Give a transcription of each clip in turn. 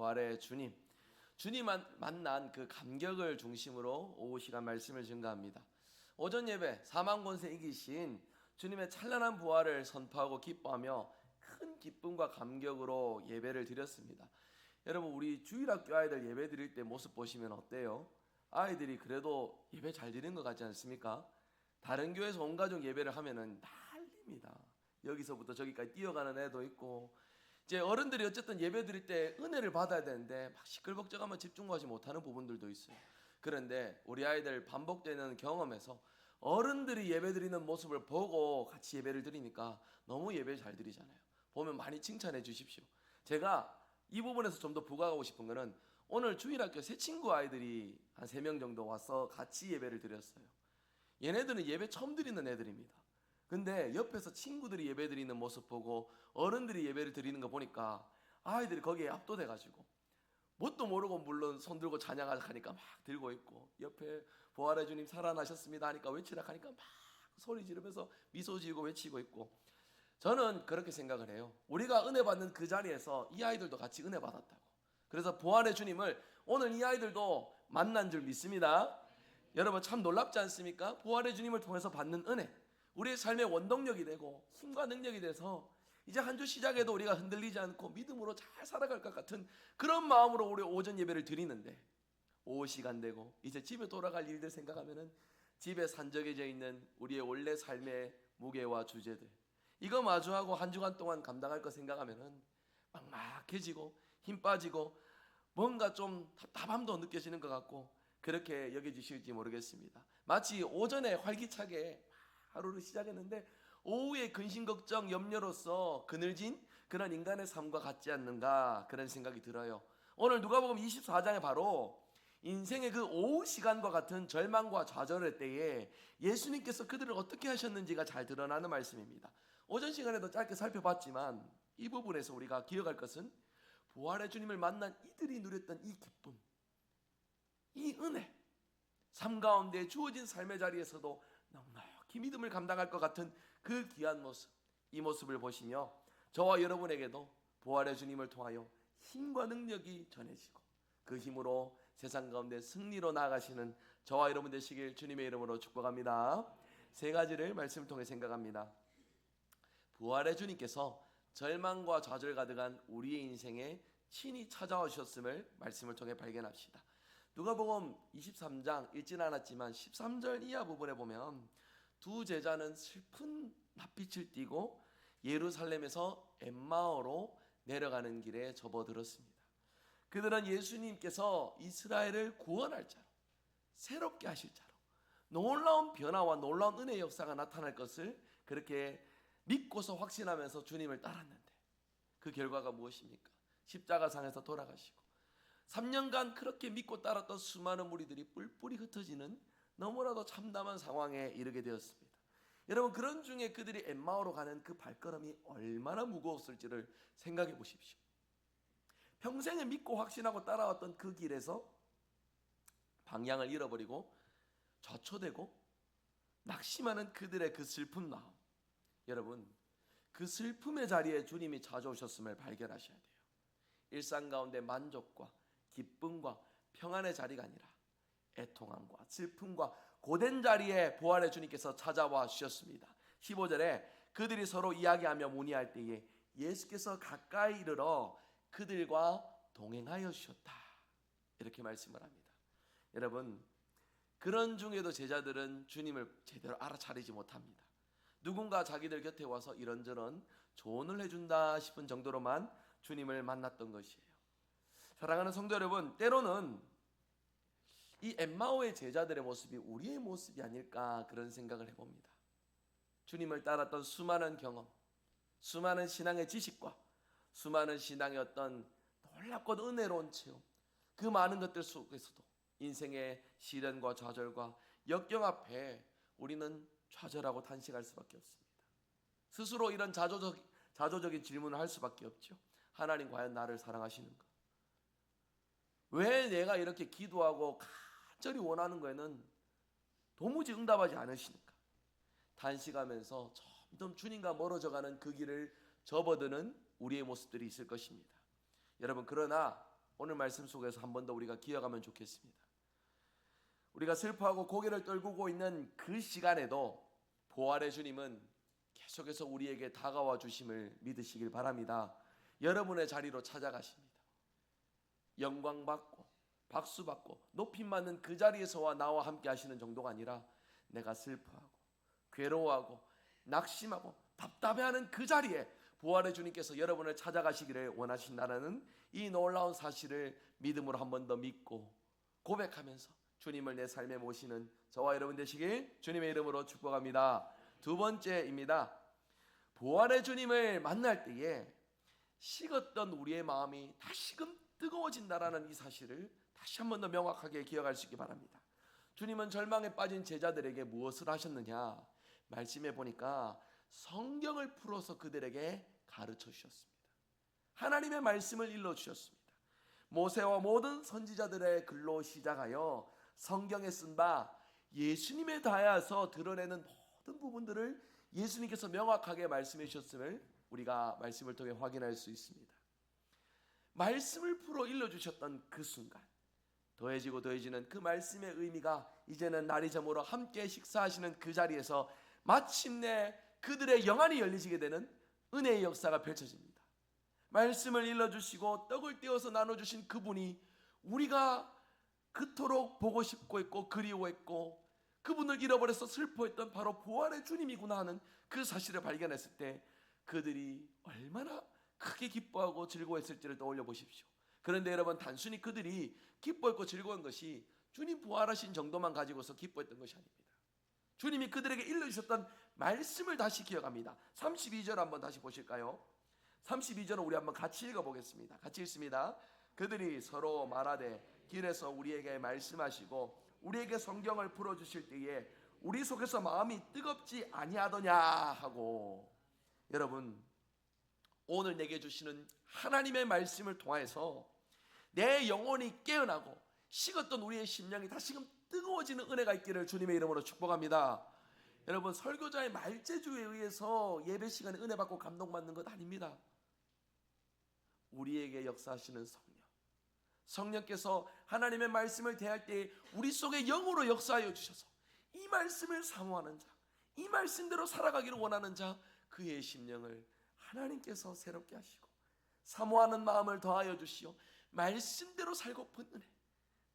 부활의 주님, 주님만 만난 그 감격을 중심으로 오후 시간 말씀을 증가합니다. 오전 예배 사망 권세 이기신 주님의 찬란한 부활을 선포하고 기뻐하며 큰 기쁨과 감격으로 예배를 드렸습니다. 여러분, 우리 주일학교 아이들 예배 드릴 때 모습 보시면 어때요? 아이들이 그래도 예배 잘 드리는 것 같지 않습니까? 다른 교회에서 온 가족 예배를 하면은 난립니다. 여기서부터 저기까지 뛰어가는 애도 있고, 이제 어른들이 어쨌든 예배 드릴 때 은혜를 받아야 되는데 막 시끌벅적하면 집중하지 못하는 부분들도 있어요. 그런데 우리 아이들 반복되는 경험에서 어른들이 예배 드리는 모습을 보고 같이 예배를 드리니까 너무 예배 잘 드리잖아요. 보면 많이 칭찬해 주십시오. 제가 이 부분에서 좀 더 부각하고 싶은 거는, 오늘 주일학교 새 친구 아이들이 한 3명 정도 와서 같이 예배를 드렸어요. 얘네들은 예배 처음 드리는 애들입니다. 근데 옆에서 친구들이 예배 드리는 모습 보고 어른들이 예배를 드리는 거 보니까 아이들이 거기에 압도돼가지고 뭣도 모르고 물론 손 들고 찬양하니까 막 들고 있고, 옆에 부활의 주님 살아나셨습니다 하니까 외치라 하니까 막 소리 지르면서 미소 지으고 외치고 있고, 저는 그렇게 생각을 해요. 우리가 은혜 받는 그 자리에서 이 아이들도 같이 은혜 받았다고. 그래서 부활의 주님을 오늘 이 아이들도 만난 줄 믿습니다. 여러분, 참 놀랍지 않습니까? 부활의 주님을 통해서 받는 은혜, 우리의 삶의 원동력이 되고 힘과 능력이 돼서 이제 한 주 시작에도 우리가 흔들리지 않고 믿음으로 잘 살아갈 것 같은 그런 마음으로 우리 오전 예배를 드리는데, 오후 시간 되고 이제 집에 돌아갈 일들 생각하면은 집에 산적해져 있는 우리의 원래 삶의 무게와 주제들, 이거 마주하고 한 주간 동안 감당할 거 생각하면은 막막해지고 힘 빠지고 뭔가 좀 답답함도 느껴지는 것 같고, 그렇게 여겨지실지 모르겠습니다. 마치 오전에 활기차게 하루를 시작했는데 오후에 근심 걱정 염려로서 그늘진 그런 인간의 삶과 같지 않는가, 그런 생각이 들어요. 오늘 누가복음 24장에 바로 인생의 그 오후 시간과 같은 절망과 좌절의 때에 예수님께서 그들을 어떻게 하셨는지가 잘 드러나는 말씀입니다. 오전 시간에도 짧게 살펴봤지만 이 부분에서 우리가 기억할 것은, 부활의 주님을 만난 이들이 누렸던 이 기쁨, 이 은혜, 삶 가운데 주어진 삶의 자리에서도 넉넉히 믿음을 감당할 것 같은 그 귀한 모습, 이 모습을 보시며 저와 여러분에게도 부활의 주님을 통하여 힘과 능력이 전해지고 그 힘으로 세상 가운데 승리로 나아가시는 저와 여러분 되시길 주님의 이름으로 축복합니다. 3가지를 말씀을 통해 생각합니다. 부활의 주님께서 절망과 좌절 가득한 우리의 인생에 친히 찾아오셨음을 말씀을 통해 발견합시다. 누가복음 23장 읽진 않았지만 13절 이하 부분에 보면 두 제자는 슬픈 낯빛을 띠고 예루살렘에서 엠마오로 내려가는 길에 접어들었습니다. 그들은 예수님께서 이스라엘을 구원할 자로, 새롭게 하실 자로, 놀라운 변화와 놀라운 은혜의 역사가 나타날 것을 그렇게 믿고서 확신하면서 주님을 따랐는데, 그 결과가 무엇입니까? 십자가상에서 돌아가시고 3년간 그렇게 믿고 따랐던 수많은 무리들이 뿔뿔이 흩어지는 너무나도 참담한 상황에 이르게 되었습니다. 여러분, 그런 중에 그들이 엠마오로 가는 그 발걸음이 얼마나 무거웠을지를 생각해 보십시오. 평생을 믿고 확신하고 따라왔던 그 길에서 방향을 잃어버리고 좌초되고 낙심하는 그들의 그 슬픈 마음, 여러분, 그 슬픔의 자리에 주님이 찾아오셨음을 발견하셔야 돼요. 일상 가운데 만족과 기쁨과 평안의 자리가 아니라 애통함과 슬픔과 고된 자리에 부활의 주님께서 찾아와 주셨습니다. 15절에 그들이 서로 이야기하며 문의할 때에 예수께서 가까이 이르러 그들과 동행하여 주셨다, 이렇게 말씀을 합니다. 여러분, 그런 중에도 제자들은 주님을 제대로 알아차리지 못합니다. 누군가 자기들 곁에 와서 이런저런 조언을 해준다 싶은 정도로만 주님을 만났던 것이에요. 사랑하는 성도 여러분, 때로는 이 엠마오의 제자들의 모습이 우리의 모습이 아닐까, 그런 생각을 해봅니다. 주님을 따랐던 수많은 경험, 수많은 신앙의 지식과 수많은 신앙의 어떤 놀랍고 은혜로운 체험, 그 많은 것들 속에서도 인생의 시련과 좌절과 역경 앞에 우리는 좌절하고 탄식할 수밖에 없습니다. 스스로 이런 자조적인 질문을 할 수밖에 없죠. 하나님, 과연 나를 사랑하시는가? 왜 내가 이렇게 기도하고 간절히 원하는 거에는 도무지 응답하지 않으시는가? 탄식하면서 점점 주님과 멀어져가는 그 길을 접어드는 우리의 모습들이 있을 것입니다. 여러분, 그러나 오늘 말씀 속에서 한 번 더 우리가 기억하면 좋겠습니다. 우리가 슬퍼하고 고개를 떨구고 있는 그 시간에도 부활의 주님은 계속해서 우리에게 다가와 주심을 믿으시길 바랍니다. 여러분의 자리로 찾아가십니다. 영광 받고 박수 받고 높임 받는 그 자리에서와 나와 함께 하시는 정도가 아니라 내가 슬퍼하고 괴로워하고 낙심하고 답답해하는 그 자리에 부활의 주님께서 여러분을 찾아가시기를 원하신다는 이 놀라운 사실을 믿음으로 한 번 더 믿고 고백하면서 주님을 내 삶에 모시는 저와 여러분 되시길 주님의 이름으로 축복합니다. 두 번째입니다. 부활의 주님을 만날 때에 식었던 우리의 마음이 다시금 뜨거워진다라는 이 사실을 다시 한 번 더 명확하게 기억할 수 있기 바랍니다. 주님은 절망에 빠진 제자들에게 무엇을 하셨느냐? 말씀해 보니까 성경을 풀어서 그들에게 가르쳐 주셨습니다. 하나님의 말씀을 일러 주셨습니다. 모세와 모든 선지자들의 글로 시작하여 성경에 쓴 바 예수님에 닿아서 드러내는 모든 부분들을 예수님께서 명확하게 말씀해 주셨음을 우리가 말씀을 통해 확인할 수 있습니다. 말씀을 풀어 일러 주셨던 그 순간 더해지고 더해지는 그 말씀의 의미가 이제는 날이 저물어 함께 식사하시는 그 자리에서 마침내 그들의 영안이 열리시게 되는 은혜의 역사가 펼쳐집니다. 말씀을 일러주시고 떡을 떼어서 나눠주신 그분이 우리가 그토록 보고 싶고 했고 그리워했고 그분을 잃어버려서 슬퍼했던 바로 부활의 주님이구나 하는 그 사실을 발견했을 때 그들이 얼마나 크게 기뻐하고 즐거워했을지를 떠올려 보십시오. 그런데 여러분, 단순히 그들이 기뻐했고 즐거운 것이 주님 부활하신 정도만 가지고서 기뻐했던 것이 아닙니다. 주님이 그들에게 일러주셨던 말씀을 다시 기억합니다. 32절 한번 다시 보실까요? 32절은 우리 한번 같이 읽어보겠습니다. 같이 읽습니다. 그들이 서로 말하되 길에서 우리에게 말씀하시고 우리에게 성경을 풀어주실 때에 우리 속에서 마음이 뜨겁지 아니하더냐 하고. 여러분, 오늘 내게 주시는 하나님의 말씀을 통하여서 내 영혼이 깨어나고 식었던 우리의 심령이 다시금 뜨거워지는 은혜가 있기를 주님의 이름으로 축복합니다. 여러분, 설교자의 말재주에 의해서 예배 시간에 은혜 받고 감동받는 것 아닙니다. 우리에게 역사하시는 성령께서 하나님의 말씀을 대할 때 우리 속에 영으로 역사하여 주셔서 이 말씀을 사모하는 자, 이 말씀대로 살아가기를 원하는 자, 그의 심령을 하나님께서 새롭게 하시고 사모하는 마음을 더하여 주시어 말씀대로 살고픈 은혜,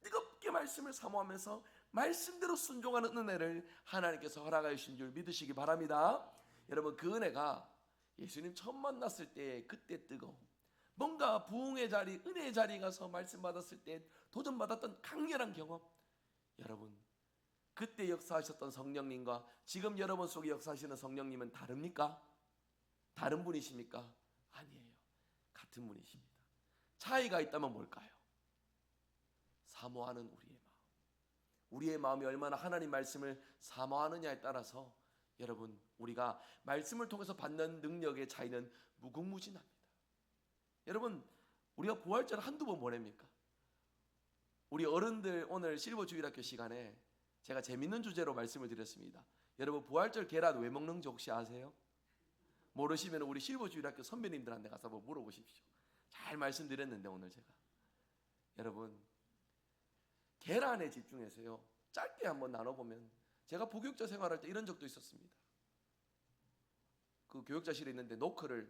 뜨겁게 말씀을 사모하면서 말씀대로 순종하는 은혜를 하나님께서 허락하여 주신 줄 믿으시기 바랍니다. 여러분, 그 은혜가 예수님 처음 만났을 때 그때 뜨거움, 뭔가 부흥의 자리, 은혜의 자리에 가서 말씀 받았을 때 도전받았던 강렬한 경험, 여러분 그때 역사하셨던 성령님과 지금 여러분 속에 역사하시는 성령님은 다릅니까? 다른 분이십니까? 아니에요. 같은 분이십니다. 차이가 있다면 뭘까요? 사모하는 우리의 마음, 우리의 마음이 얼마나 하나님 말씀을 사모하느냐에 따라서 여러분, 우리가 말씀을 통해서 받는 능력의 차이는 무궁무진합니다. 여러분, 우리가 부활절 한두 번 보냅니까? 우리 어른들 오늘 실버주일학교 시간에 제가 재밌는 주제로 말씀을 드렸습니다. 여러분, 부활절 계란 왜 먹는지 혹시 아세요? 모르시면 우리 실버주일학교 선배님들한테 가서 한번 물어보십시오. 잘 말씀드렸는데 오늘 제가, 여러분, 계란에 집중해서요 짧게 한번 나눠보면, 제가 부교육자 생활할 때 이런 적도 있었습니다. 그 교육자실에 있는데 노크를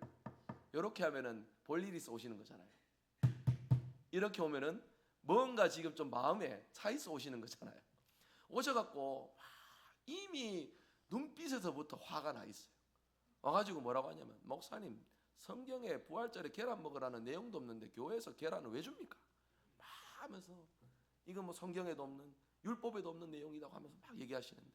이렇게 하면은 볼일이 있어 오시는 거잖아요. 이렇게 오면은 뭔가 지금 좀 마음에 차 있어 오시는 거잖아요. 오셔갖고 이미 눈빛에서부터 화가 나 있어요. 와가지고 뭐라고 하냐면, 목사님, 성경에 부활절에 계란 먹으라는 내용도 없는데 교회에서 계란을 왜 줍니까? 막 하면서 이건 뭐 성경에도 없는, 율법에도 없는 내용이라고 하면서 막 얘기하시는데,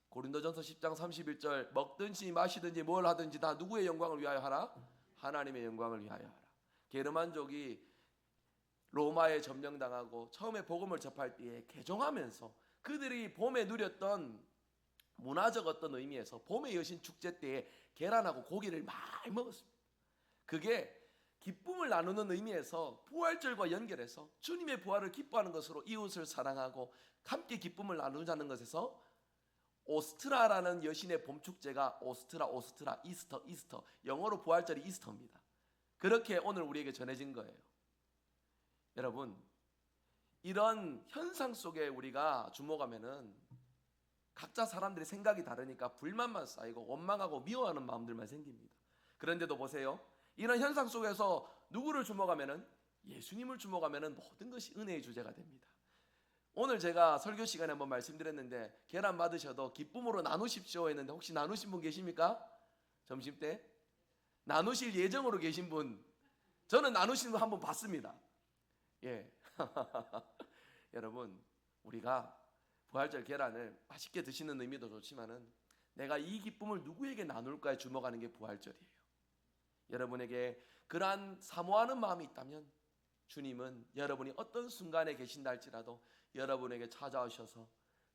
고린도전서 10장 31절, 먹든지 마시든지 뭘 하든지 다 누구의 영광을 위하여 하라? 하나님의 영광을 위하여 하라. 게르만족이 로마에 점령당하고 처음에 복음을 접할 때에 개종하면서 그들이 봄에 누렸던 문화적 어떤 의미에서 봄의 여신 축제 때에 계란하고 고기를 많이 먹었습니다. 그게 기쁨을 나누는 의미에서 부활절과 연결해서 주님의 부활을 기뻐하는 것으로 이웃을 사랑하고 함께 기쁨을 나누자는 것에서 오스트라라는 여신의 봄축제가 오스트라, 이스터, 영어로 부활절이 이스터입니다. 그렇게 오늘 우리에게 전해진 거예요. 여러분, 이런 현상 속에 우리가 주목하면은 각자 사람들이 생각이 다르니까 불만만 쌓이고 원망하고 미워하는 마음들만 생깁니다. 그런데도 보세요. 이런 현상 속에서 누구를 주목하면은 예수님을 주목하면은 모든 것이 은혜의 주제가 됩니다. 오늘 제가 설교 시간에 한번 말씀드렸는데 계란 받으셔도 기쁨으로 나누십시오 했는데 혹시 나누신 분 계십니까? 점심때 나누실 예정으로 계신 분, 저는 나누시는 분 한번 봤습니다. 예. 여러분, 우리가 부활절 계란을 맛있게 드시는 의미도 좋지만은 내가 이 기쁨을 누구에게 나눌까에 주목하는 게 부활절이에요. 여러분에게 그러한 사모하는 마음이 있다면 주님은 여러분이 어떤 순간에 계신다 할지라도 여러분에게 찾아오셔서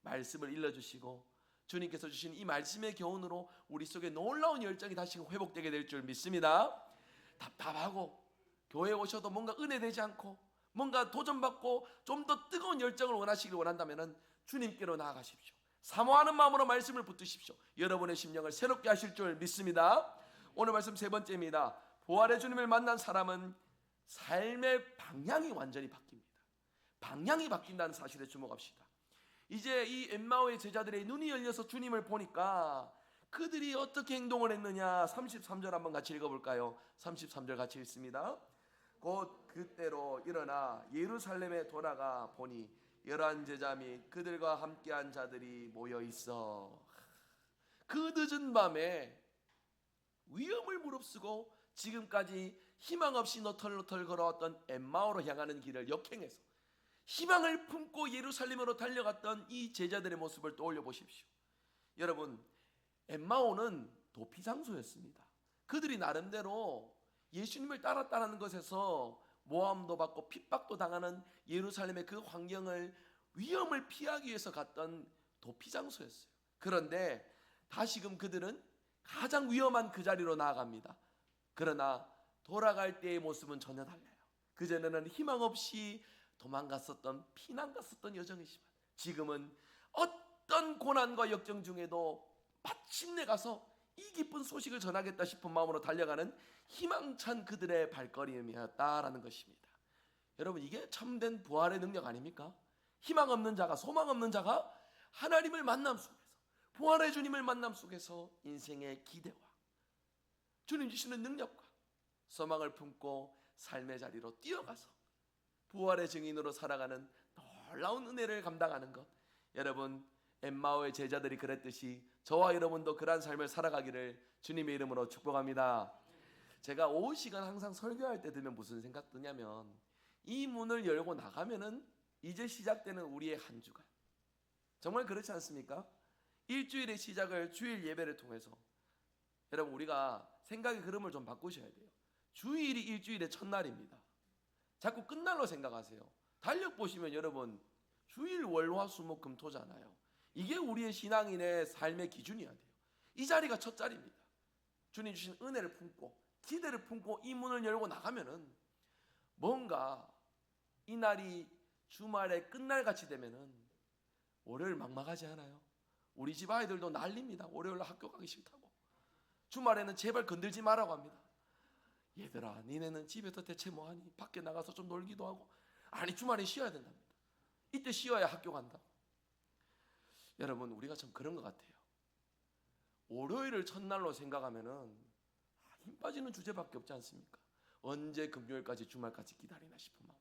말씀을 일러주시고 주님께서 주신 이 말씀의 교훈으로 우리 속에 놀라운 열정이 다시 회복되게 될 줄 믿습니다. 답답하고 교회에 오셔도 뭔가 은혜되지 않고 뭔가 도전받고 좀 더 뜨거운 열정을 원하시길 원한다면 주님께로 나아가십시오. 사모하는 마음으로 말씀을 붙드십시오. 여러분의 심령을 새롭게 하실 줄 믿습니다. 오늘 말씀 세 번째입니다. 부활의 주님을 만난 사람은 삶의 방향이 완전히 바뀝니다. 방향이 바뀐다는 사실에 주목합시다. 이제 이 엠마오의 제자들의 눈이 열려서 주님을 보니까 그들이 어떻게 행동을 했느냐. 33절 한번 같이 읽어볼까요? 33절 같이 읽습니다. 곧 그때로 일어나 예루살렘에 돌아가 보니 11 제자 및 그들과 함께한 자들이 모여 있어. 그 늦은 밤에 위험을 무릅쓰고 지금까지 희망 없이 너털너털 걸어왔던 엠마오로 향하는 길을 역행해서 희망을 품고 예루살렘으로 달려갔던 이 제자들의 모습을 떠올려 보십시오. 여러분, 엠마오는 도피 장소였습니다. 그들이 나름대로 예수님을 따랐다는 것에서 모함도 받고 핍박도 당하는 예루살렘의 그 환경을 위험을 피하기 위해서 갔던 도피 장소였어요. 그런데 다시금 그들은 가장 위험한 그 자리로 나아갑니다. 그러나 돌아갈 때의 모습은 전혀 달라요. 그전에는 희망 없이 도망갔었던 피난 갔었던 여정이지만 지금은 어떤 고난과 역경 중에도 마침내 가서 이 기쁜 소식을 전하겠다 싶은 마음으로 달려가는 희망찬 그들의 발걸음이었다라는 것입니다. 여러분, 이게 참된 부활의 능력 아닙니까? 희망 없는 자가, 소망 없는 자가 하나님을 만남 속에서, 부활의 주님을 만남 속에서 인생의 기대와 주님 주시는 능력과 소망을 품고 삶의 자리로 뛰어가서 부활의 증인으로 살아가는 놀라운 은혜를 감당하는 것. 여러분, 엠마오의 제자들이 그랬듯이 저와 여러분도 그러한 삶을 살아가기를 주님의 이름으로 축복합니다. 제가 오후 시간 항상 설교할 때 들으면 무슨 생각 드냐면 이 문을 열고 나가면은 이제 시작되는 우리의 한 주간, 정말 그렇지 않습니까? 일주일의 시작을 주일 예배를 통해서, 여러분, 우리가 생각의 흐름을 좀 바꾸셔야 돼요. 주일이 일주일의 첫날입니다. 자꾸 끝날로 생각하세요. 달력 보시면 여러분 주일 월화수목금토잖아요. 이게 우리의 신앙인의 삶의 기준이어야 돼요. 이 자리가 첫 자리입니다. 주님 주신 은혜를 품고 기대를 품고 이 문을 열고 나가면은 뭔가 이 날이 주말의 끝날같이 되면은 월요일 막막하지 않아요? 우리 집 아이들도 난립니다. 월요일 학교 가기 싫다고. 주말에는 제발 건들지 말라고 합니다. 얘들아, 니네는 집에서 대체 뭐하니? 밖에 나가서 좀 놀기도 하고. 아니, 주말에 쉬어야 된답니다. 이때 쉬어야 학교 간다고. 여러분, 우리가 참 그런 것 같아요. 월요일을 첫날로 생각하면은 힘 빠지는 주제밖에 없지 않습니까? 언제 금요일까지 주말까지 기다리나 싶은 마음.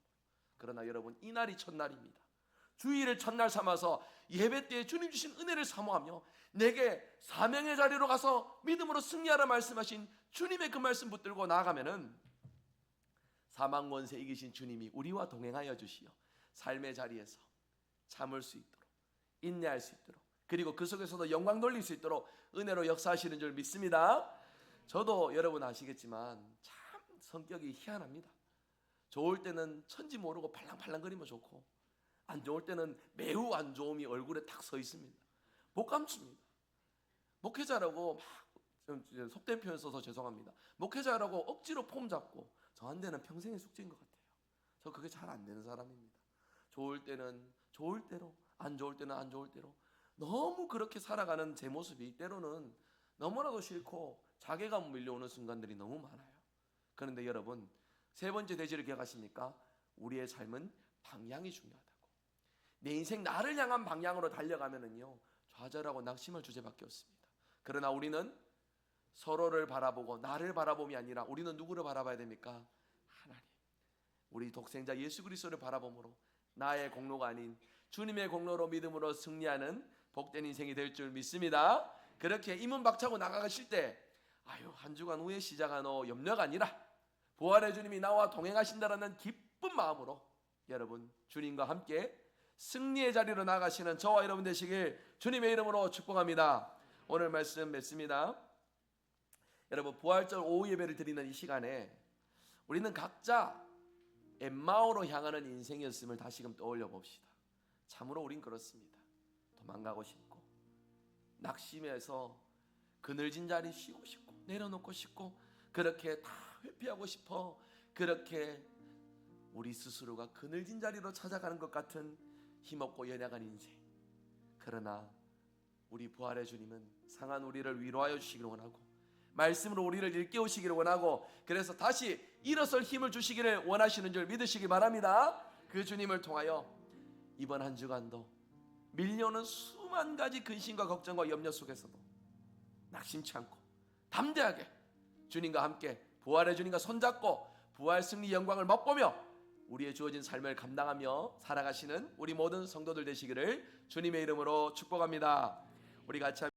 그러나 여러분, 이 날이 첫날입니다. 주일을 첫날 삼아서 예배 때에 주님 주신 은혜를 사모하며 내게 사명의 자리로 가서 믿음으로 승리하라 말씀하신 주님의 그 말씀 붙들고 나아가면은 사망 권세 이기신 주님이 우리와 동행하여 주시어 삶의 자리에서 참을 수 있도록, 인내할 수 있도록, 그리고 그 속에서도 영광 돌릴 수 있도록 은혜로 역사하시는 줄 믿습니다. 저도 여러분 아시겠지만 참 성격이 희한합니다. 좋을 때는 천지 모르고 팔랑팔랑거리면 좋고, 안 좋을 때는 매우 안 좋음이 얼굴에 탁 서 있습니다. 못 감춥니다. 목회자라고 막 속된 표현 써서 죄송합니다. 목회자라고 억지로 폼 잡고 저한테는 평생의 숙제인 것 같아요. 저 그게 잘 안 되는 사람입니다. 좋을 때는 좋을 대로, 안 좋을 때는 안 좋을 대로 너무 그렇게 살아가는 제 모습이 때로는 너무나도 싫고 자괴감 밀려오는 순간들이 너무 많아요. 그런데 여러분, 세 번째 대지를 기억하십니까? 우리의 삶은 방향이 중요하다고. 내 인생 나를 향한 방향으로 달려가면은요 좌절하고 낙심할 주제밖에 없습니다. 그러나 우리는 서로를 바라보고 나를 바라봄이 아니라 우리는 누구를 바라봐야 됩니까? 하나님, 우리 독생자 예수 그리스도를 바라봄으로 나의 공로가 아닌 주님의 공로로 믿음으로 승리하는 복된 인생이 될 줄 믿습니다. 그렇게 이 문 박차고 나가실 때 아유 한 주간 후에 시작한 염려가 아니라 부활의 주님이 나와 동행하신다라는 기쁜 마음으로 여러분 주님과 함께 승리의 자리로 나가시는 저와 여러분 되시길 주님의 이름으로 축복합니다. 오늘 말씀 맺습니다. 여러분 부활절 오후 예배를 드리는 이 시간에 우리는 각자 엠마오로 향하는 인생이었음을 다시금 떠올려 봅시다. 참으로 우린 그렇습니다. 도망가고 싶고 낙심해서 그늘진 자리 쉬고 싶고 내려놓고 싶고 그렇게 다 회피하고 싶어 그렇게 우리 스스로가 그늘진 자리로 찾아가는 것 같은 힘없고 연약한 인생. 그러나 우리 부활의 주님은 상한 우리를 위로하여 주시기를 원하고 말씀으로 우리를 일깨우시기를 원하고 그래서 다시 일어설 힘을 주시기를 원하시는 줄 믿으시기 바랍니다. 그 주님을 통하여 이번 한 주간도 밀려오는 수만 가지 근심과 걱정과 염려 속에서도 낙심치 않고 담대하게 주님과 함께 부활의 주님과 손잡고 부활 승리 영광을 맛보며 우리의 주어진 삶을 감당하며 살아가시는 우리 모든 성도들 되시기를 주님의 이름으로 축복합니다. 우리 같이